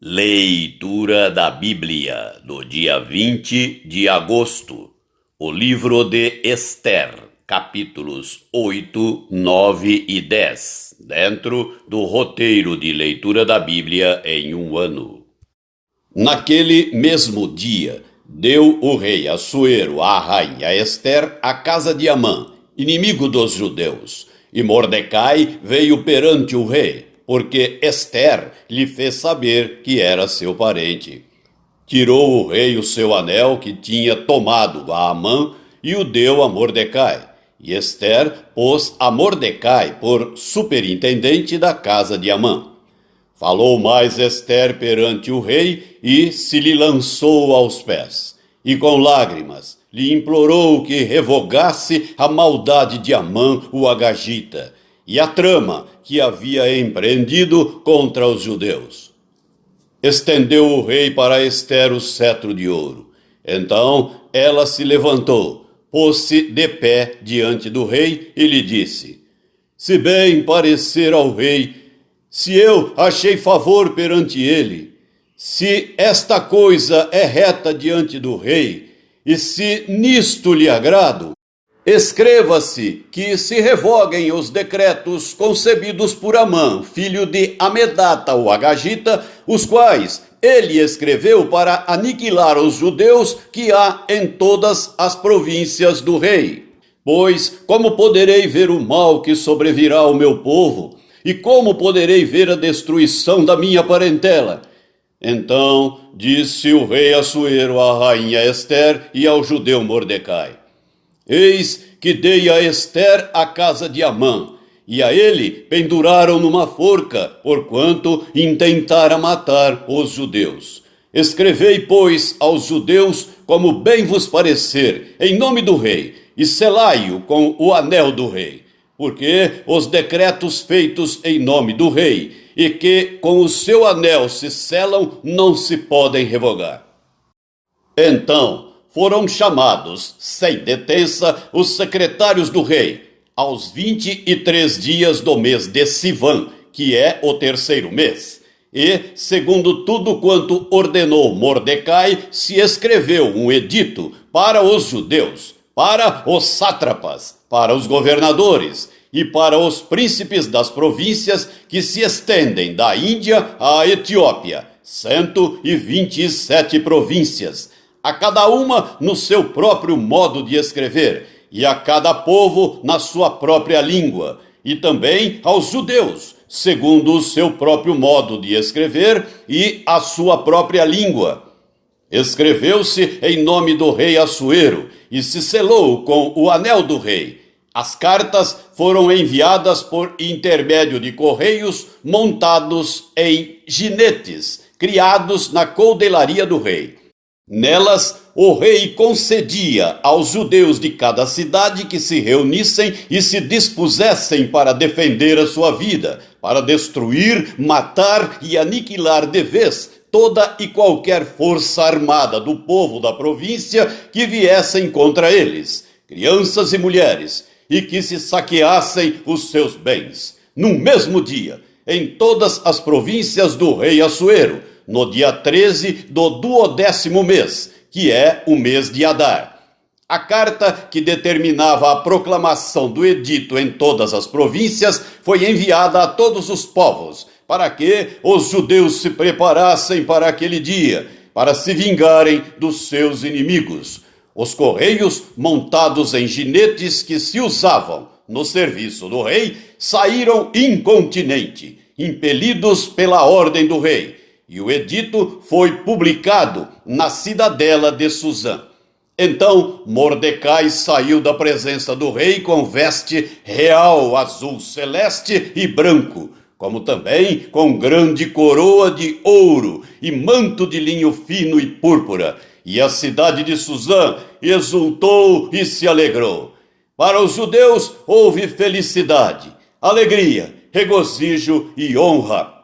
Leitura da Bíblia, do dia 20 de agosto. O livro de Ester, capítulos 8, 9 e 10, dentro do roteiro de leitura da Bíblia em um ano. Naquele mesmo dia, deu o rei Assuero à rainha Ester a casa de Amã, inimigo dos judeus, e Mordecai veio perante o rei, porque Ester lhe fez saber que era seu parente. Tirou o rei o seu anel que tinha tomado a Amã e o deu a Mordecai. E Ester pôs a Mordecai por superintendente da casa de Amã. Falou mais Ester perante o rei e se lhe lançou aos pés. E com lágrimas lhe implorou que revogasse a maldade de Amã o Agagita e a trama que havia empreendido contra os judeus. Estendeu o rei para Ester o cetro de ouro. Então ela se levantou, pôs-se de pé diante do rei e lhe disse: Se bem parecer ao rei, se eu achei favor perante ele, se esta coisa é reta diante do rei, e se nisto lhe agrado, escreva-se que se revoguem os decretos concebidos por Amã, filho de Amedata o Agagita, os quais ele escreveu para aniquilar os judeus que há em todas as províncias do rei. Pois como poderei ver o mal que sobrevirá ao meu povo, e como poderei ver a destruição da minha parentela? Então disse o rei Assuero à rainha Ester e ao judeu Mordecai: Eis que dei a Ester a casa de Amã, e a ele penduraram numa forca, porquanto intentara matar os judeus. Escrevei, pois, aos judeus como bem vos parecer, em nome do rei, e selai-o com o anel do rei, porque os decretos feitos em nome do rei, e que com o seu anel se selam, não se podem revogar. Então foram chamados, sem detença, os secretários do rei, aos 23 dias do mês de Sivan, que é o terceiro mês. E, segundo tudo quanto ordenou Mordecai, se escreveu um edito para os judeus, para os sátrapas, para os governadores e para os príncipes das províncias que se estendem da Índia à Etiópia, 127 províncias, a cada uma no seu próprio modo de escrever, e a cada povo na sua própria língua, e também aos judeus, segundo o seu próprio modo de escrever e a sua própria língua. Escreveu-se em nome do rei Assuero, e se selou com o anel do rei. As cartas foram enviadas por intermédio de correios montados em ginetes, criados na coudelaria do rei. Nelas, o rei concedia aos judeus de cada cidade que se reunissem e se dispusessem para defender a sua vida, para destruir, matar e aniquilar de vez toda e qualquer força armada do povo da província que viessem contra eles, crianças e mulheres, e que se saqueassem os seus bens. No mesmo dia, em todas as províncias do rei Assuero, no dia 13 do 12º mês, que é o mês de Adar. A carta que determinava a proclamação do edito em todas as províncias foi enviada a todos os povos, para que os judeus se preparassem para aquele dia, para se vingarem dos seus inimigos. Os correios, montados em ginetes que se usavam no serviço do rei, saíram incontinenti, impelidos pela ordem do rei, e o edito foi publicado na cidadela de Suzã. Então Mordecai saiu da presença do rei com veste real azul celeste e branco, como também com grande coroa de ouro e manto de linho fino e púrpura. E a cidade de Suzã exultou e se alegrou. Para os judeus houve felicidade, alegria, regozijo e honra.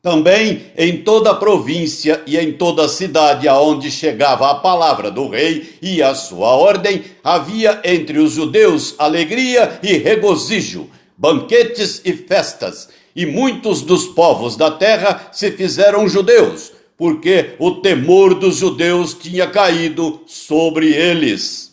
Também em toda a província e em toda a cidade aonde chegava a palavra do rei e a sua ordem, havia entre os judeus alegria e regozijo, banquetes e festas, e muitos dos povos da terra se fizeram judeus, porque o temor dos judeus tinha caído sobre eles.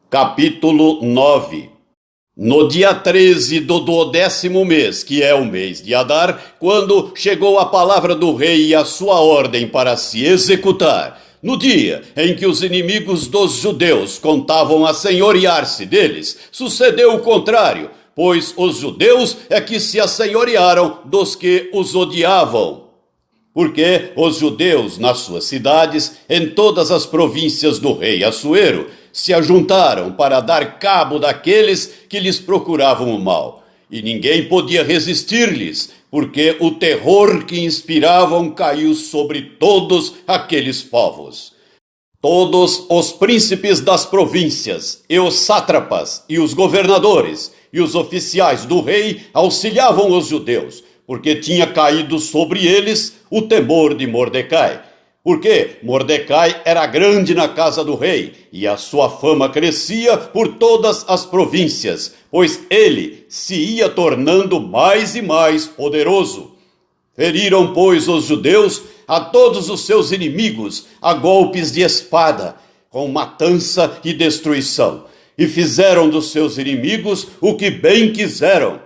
Capítulo 9. No dia 13 do 12º mês, que é o mês de Adar, quando chegou a palavra do rei e a sua ordem para se executar, no dia em que os inimigos dos judeus contavam assenhorear-se deles, sucedeu o contrário, pois os judeus é que se assenhorearam dos que os odiavam. Porque os judeus, nas suas cidades, em todas as províncias do rei Assuero, se ajuntaram para dar cabo daqueles que lhes procuravam o mal. E ninguém podia resistir-lhes, porque o terror que inspiravam caiu sobre todos aqueles povos. Todos os príncipes das províncias, e os sátrapas, e os governadores, e os oficiais do rei auxiliavam os judeus, porque tinha caído sobre eles o temor de Mordecai. Porque Mordecai era grande na casa do rei, e a sua fama crescia por todas as províncias, pois ele se ia tornando mais e mais poderoso. Feriram, pois, os judeus a todos os seus inimigos a golpes de espada, com matança e destruição, e fizeram dos seus inimigos o que bem quiseram.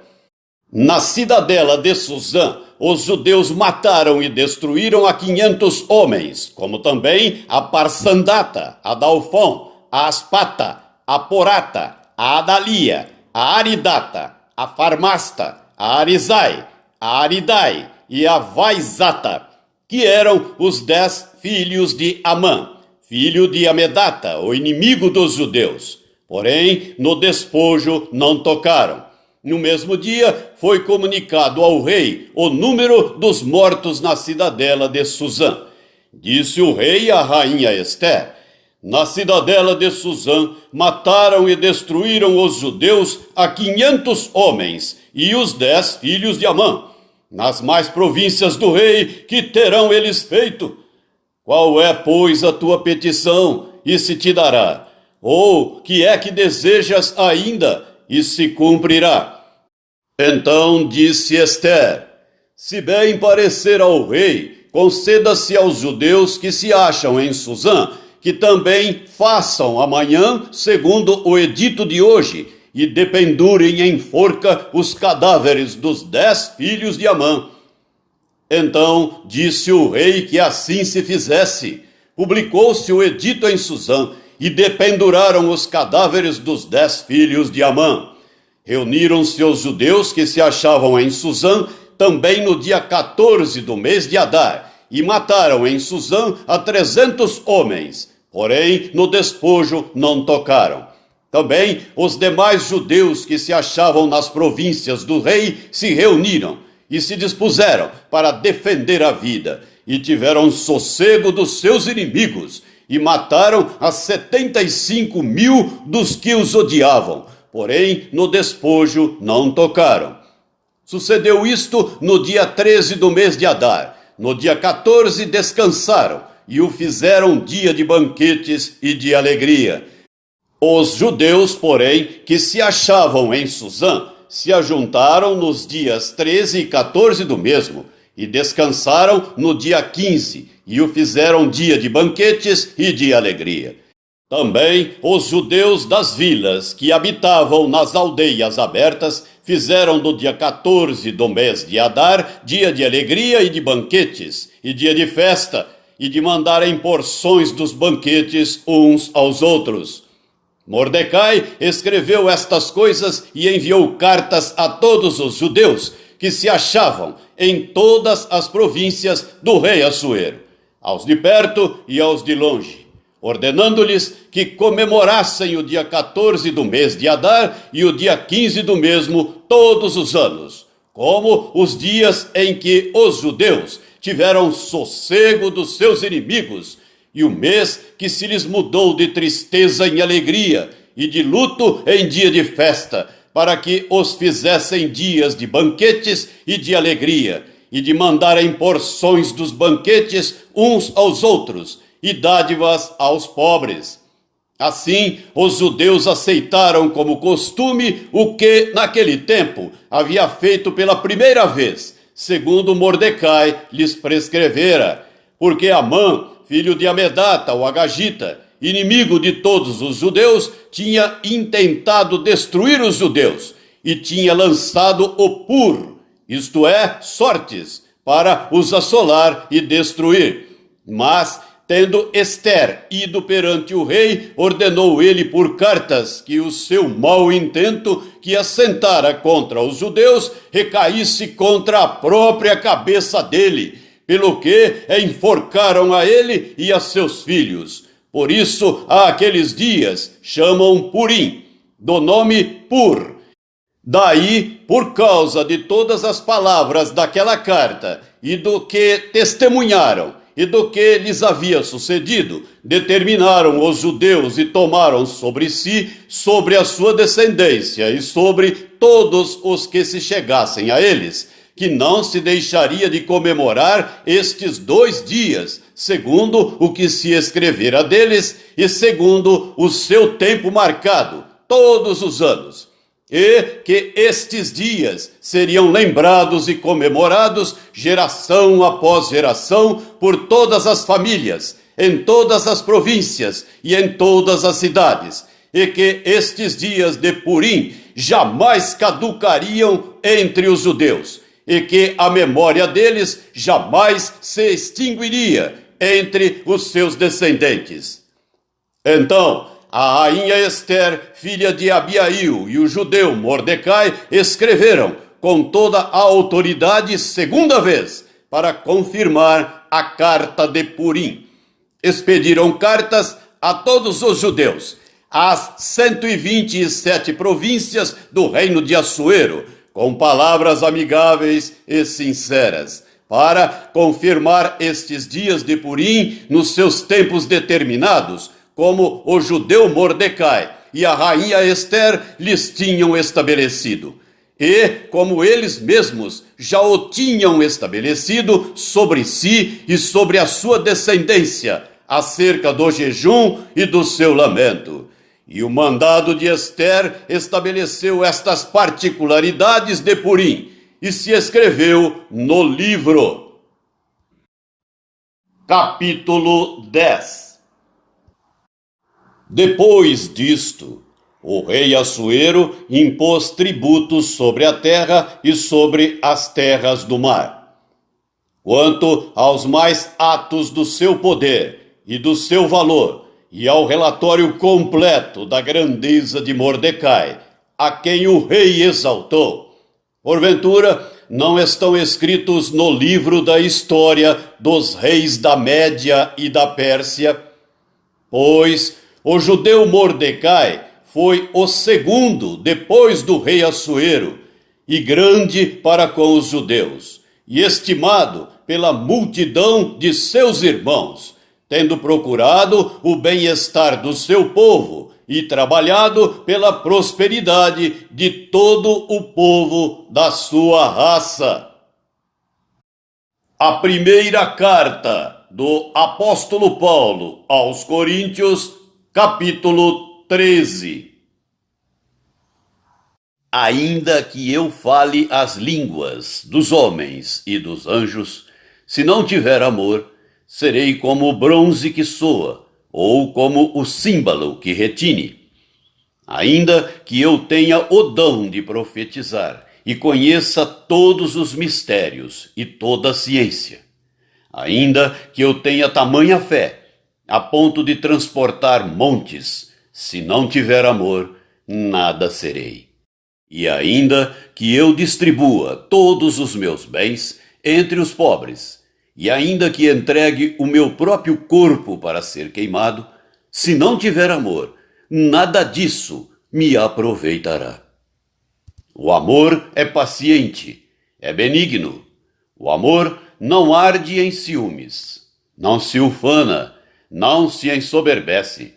Na cidadela de Suzã, os judeus mataram e destruíram a 500 homens, como também a Parsandata, a Dalfon, a Aspata, a Porata, a Adalia, a Aridata, a Farmasta, a Arizai, a Aridai e a Vaizata, que eram os 10 filhos de Amã, filho de Amedata, o inimigo dos judeus. Porém, no despojo não tocaram. No mesmo dia, foi comunicado ao rei o número dos mortos na cidadela de Suzã. Disse o rei à rainha Ester: na cidadela de Suzã mataram e destruíram os judeus a 500 homens e os 10 filhos de Amã. Nas mais províncias do rei, que terão eles feito? Qual é, pois, a tua petição, e se te dará? Ou que é que desejas ainda, e se cumprirá? Então disse Ester: se bem parecer ao rei, conceda-se aos judeus que se acham em Suzã, que também façam amanhã, segundo o edito de hoje, e dependurem em forca os cadáveres dos 10 filhos de Amã. Então disse o rei que assim se fizesse. Publicou-se o edito em Suzã, e dependuraram os cadáveres dos 10 filhos de Amã. Reuniram-se os judeus que se achavam em Suzã também no dia 14 do mês de Adar, e mataram em Suzã a 300 homens, porém no despojo não tocaram. Também os demais judeus que se achavam nas províncias do rei se reuniram e se dispuseram para defender a vida, e tiveram sossego dos seus inimigos, e mataram a 75.000 dos que os odiavam, porém no despojo não tocaram. Sucedeu isto no dia 13 do mês de Adar. No dia 14 descansaram, e o fizeram dia de banquetes e de alegria. Os judeus, porém, que se achavam em Suzã, se ajuntaram nos dias 13 e 14 do mesmo, e descansaram no dia 15, e o fizeram dia de banquetes e de alegria. Também os judeus das vilas que habitavam nas aldeias abertas fizeram do dia 14 do mês de Adar dia de alegria e de banquetes, e dia de festa, e de mandarem porções dos banquetes uns aos outros. Mordecai escreveu estas coisas e enviou cartas a todos os judeus que se achavam em todas as províncias do rei Assuero, aos de perto e aos de longe, ordenando-lhes que comemorassem o dia 14 do mês de Adar e o dia 15 do mesmo todos os anos, como os dias em que os judeus tiveram sossego dos seus inimigos, e o mês que se lhes mudou de tristeza em alegria e de luto em dia de festa, para que os fizessem dias de banquetes e de alegria, e de mandarem porções dos banquetes uns aos outros, e dádivas aos pobres. Assim, os judeus aceitaram como costume o que, naquele tempo, havia feito pela primeira vez, segundo Mordecai lhes prescrevera, porque Amã, filho de Amedata, o Agagita, inimigo de todos os judeus, tinha intentado destruir os judeus e tinha lançado o pur, isto é, sortes, para os assolar e destruir. Mas, tendo Ester ido perante o rei, ordenou ele por cartas que o seu mau intento, que assentara contra os judeus, recaísse contra a própria cabeça dele, pelo que enforcaram a ele e a seus filhos. Por isso, aqueles dias chamam Purim, do nome Pur. Daí, por causa de todas as palavras daquela carta e do que testemunharam, e do que lhes havia sucedido, determinaram os judeus e tomaram sobre si, sobre a sua descendência e sobre todos os que se chegassem a eles, que não se deixaria de comemorar estes 2 dias, segundo o que se escrevera deles e segundo o seu tempo marcado, todos os anos. E que estes dias seriam lembrados e comemorados geração após geração por todas as famílias, em todas as províncias e em todas as cidades, e que estes dias de Purim jamais caducariam entre os judeus, e que a memória deles jamais se extinguiria entre os seus descendentes. Então, a rainha Ester, filha de Abiail, e o judeu Mordecai escreveram com toda a autoridade segunda vez para confirmar a carta de Purim. Expediram cartas a todos os judeus, às 127 províncias do reino de Assuero, com palavras amigáveis e sinceras, para confirmar estes dias de Purim nos seus tempos determinados, como o judeu Mordecai e a rainha Ester lhes tinham estabelecido, e como eles mesmos já o tinham estabelecido sobre si e sobre a sua descendência, acerca do jejum e do seu lamento. E o mandado de Ester estabeleceu estas particularidades de Purim, e se escreveu no livro. Capítulo 10. Depois disto, o rei Assuero impôs tributos sobre a terra e sobre as terras do mar. Quanto aos mais atos do seu poder e do seu valor, e ao relatório completo da grandeza de Mordecai, a quem o rei exaltou, porventura não estão escritos no livro da história dos reis da Média e da Pérsia? Pois o judeu Mordecai foi o segundo depois do rei Assuero, e grande para com os judeus, e estimado pela multidão de seus irmãos, tendo procurado o bem-estar do seu povo e trabalhado pela prosperidade de todo o povo da sua raça. A primeira carta do apóstolo Paulo aos Coríntios, capítulo 13. Ainda que eu fale as línguas dos homens e dos anjos, se não tiver amor, serei como o bronze que soa, ou como o símbolo que retine. Ainda que eu tenha o dom de profetizar e conheça todos os mistérios e toda a ciência, ainda que eu tenha tamanha fé, a ponto de transportar montes, se não tiver amor, nada serei. E ainda que eu distribua todos os meus bens entre os pobres, e ainda que entregue o meu próprio corpo para ser queimado, se não tiver amor, nada disso me aproveitará. O amor é paciente, é benigno. O amor não arde em ciúmes, não se ufana, não se ensoberbece,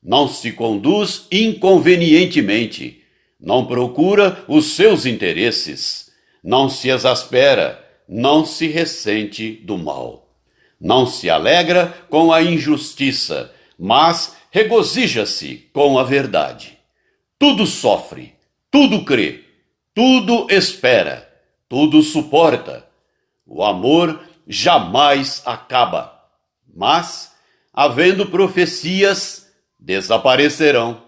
não se conduz inconvenientemente, não procura os seus interesses, não se exaspera, não se ressente do mal, não se alegra com a injustiça, mas regozija-se com a verdade. Tudo sofre, tudo crê, tudo espera, tudo suporta. O amor jamais acaba, mas, havendo profecias, desaparecerão.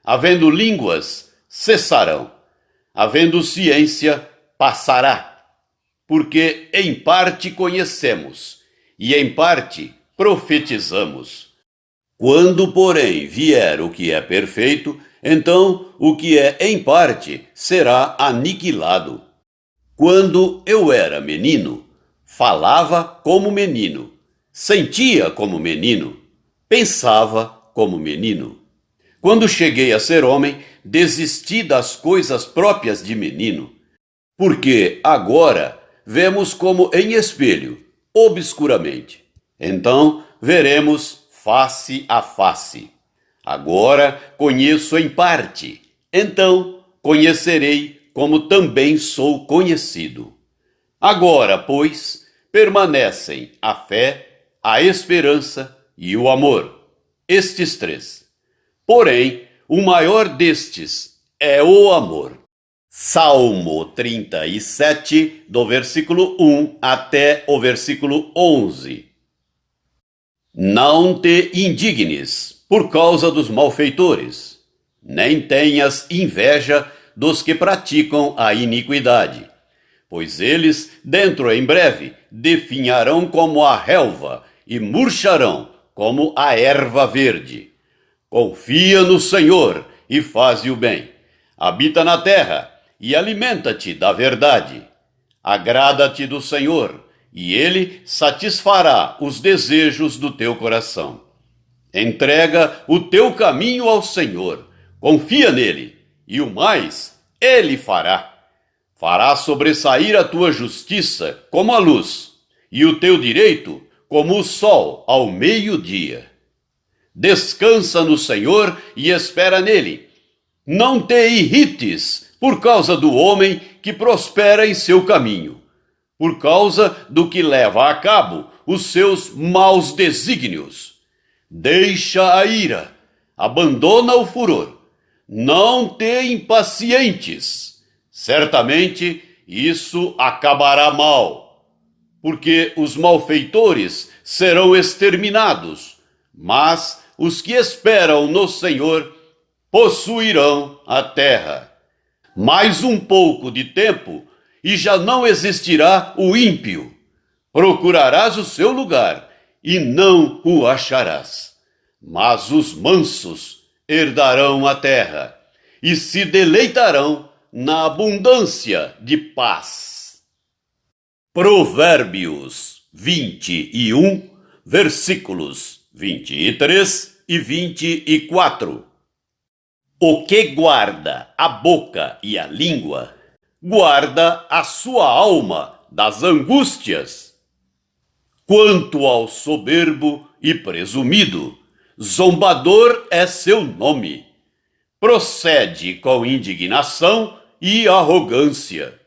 Havendo línguas, cessarão. Havendo ciência, passará. Porque em parte conhecemos, e em parte profetizamos. Quando, porém, vier o que é perfeito, então o que é em parte será aniquilado. Quando eu era menino, falava como menino, sentia como menino, pensava como menino. Quando cheguei a ser homem, desisti das coisas próprias de menino, porque agora vemos como em espelho, obscuramente. Então veremos face a face. Agora conheço em parte, então conhecerei como também sou conhecido. Agora, pois, permanecem a fé, a esperança e o amor, estes três. Porém, o maior destes é o amor. Salmo 37, do versículo 1 até o versículo 11. Não te indignes por causa dos malfeitores, nem tenhas inveja dos que praticam a iniquidade, pois eles, dentro em breve, definharão como a relva e murcharão como a erva verde. Confia no Senhor e faze o bem. Habita na terra e alimenta-te da verdade. Agrada-te do Senhor, e Ele satisfará os desejos do teu coração. Entrega o teu caminho ao Senhor, confia nele, e o mais Ele fará. Fará sobressair a tua justiça como a luz, e o teu direito como o sol ao meio-dia. Descansa no Senhor e espera nele. Não te irrites por causa do homem que prospera em seu caminho, por causa do que leva a cabo os seus maus desígnios. Deixa a ira, abandona o furor, não te impacientes. Certamente isso acabará mal, porque os malfeitores serão exterminados, mas os que esperam no Senhor possuirão a terra. Mais um pouco de tempo e já não existirá o ímpio. Procurarás o seu lugar e não o acharás. Mas os mansos herdarão a terra e se deleitarão na abundância de paz. Provérbios 21, versículos 23 e 24. O que guarda a boca e a língua, guarda a sua alma das angústias. Quanto ao soberbo e presumido, zombador é seu nome. Procede com indignação e arrogância.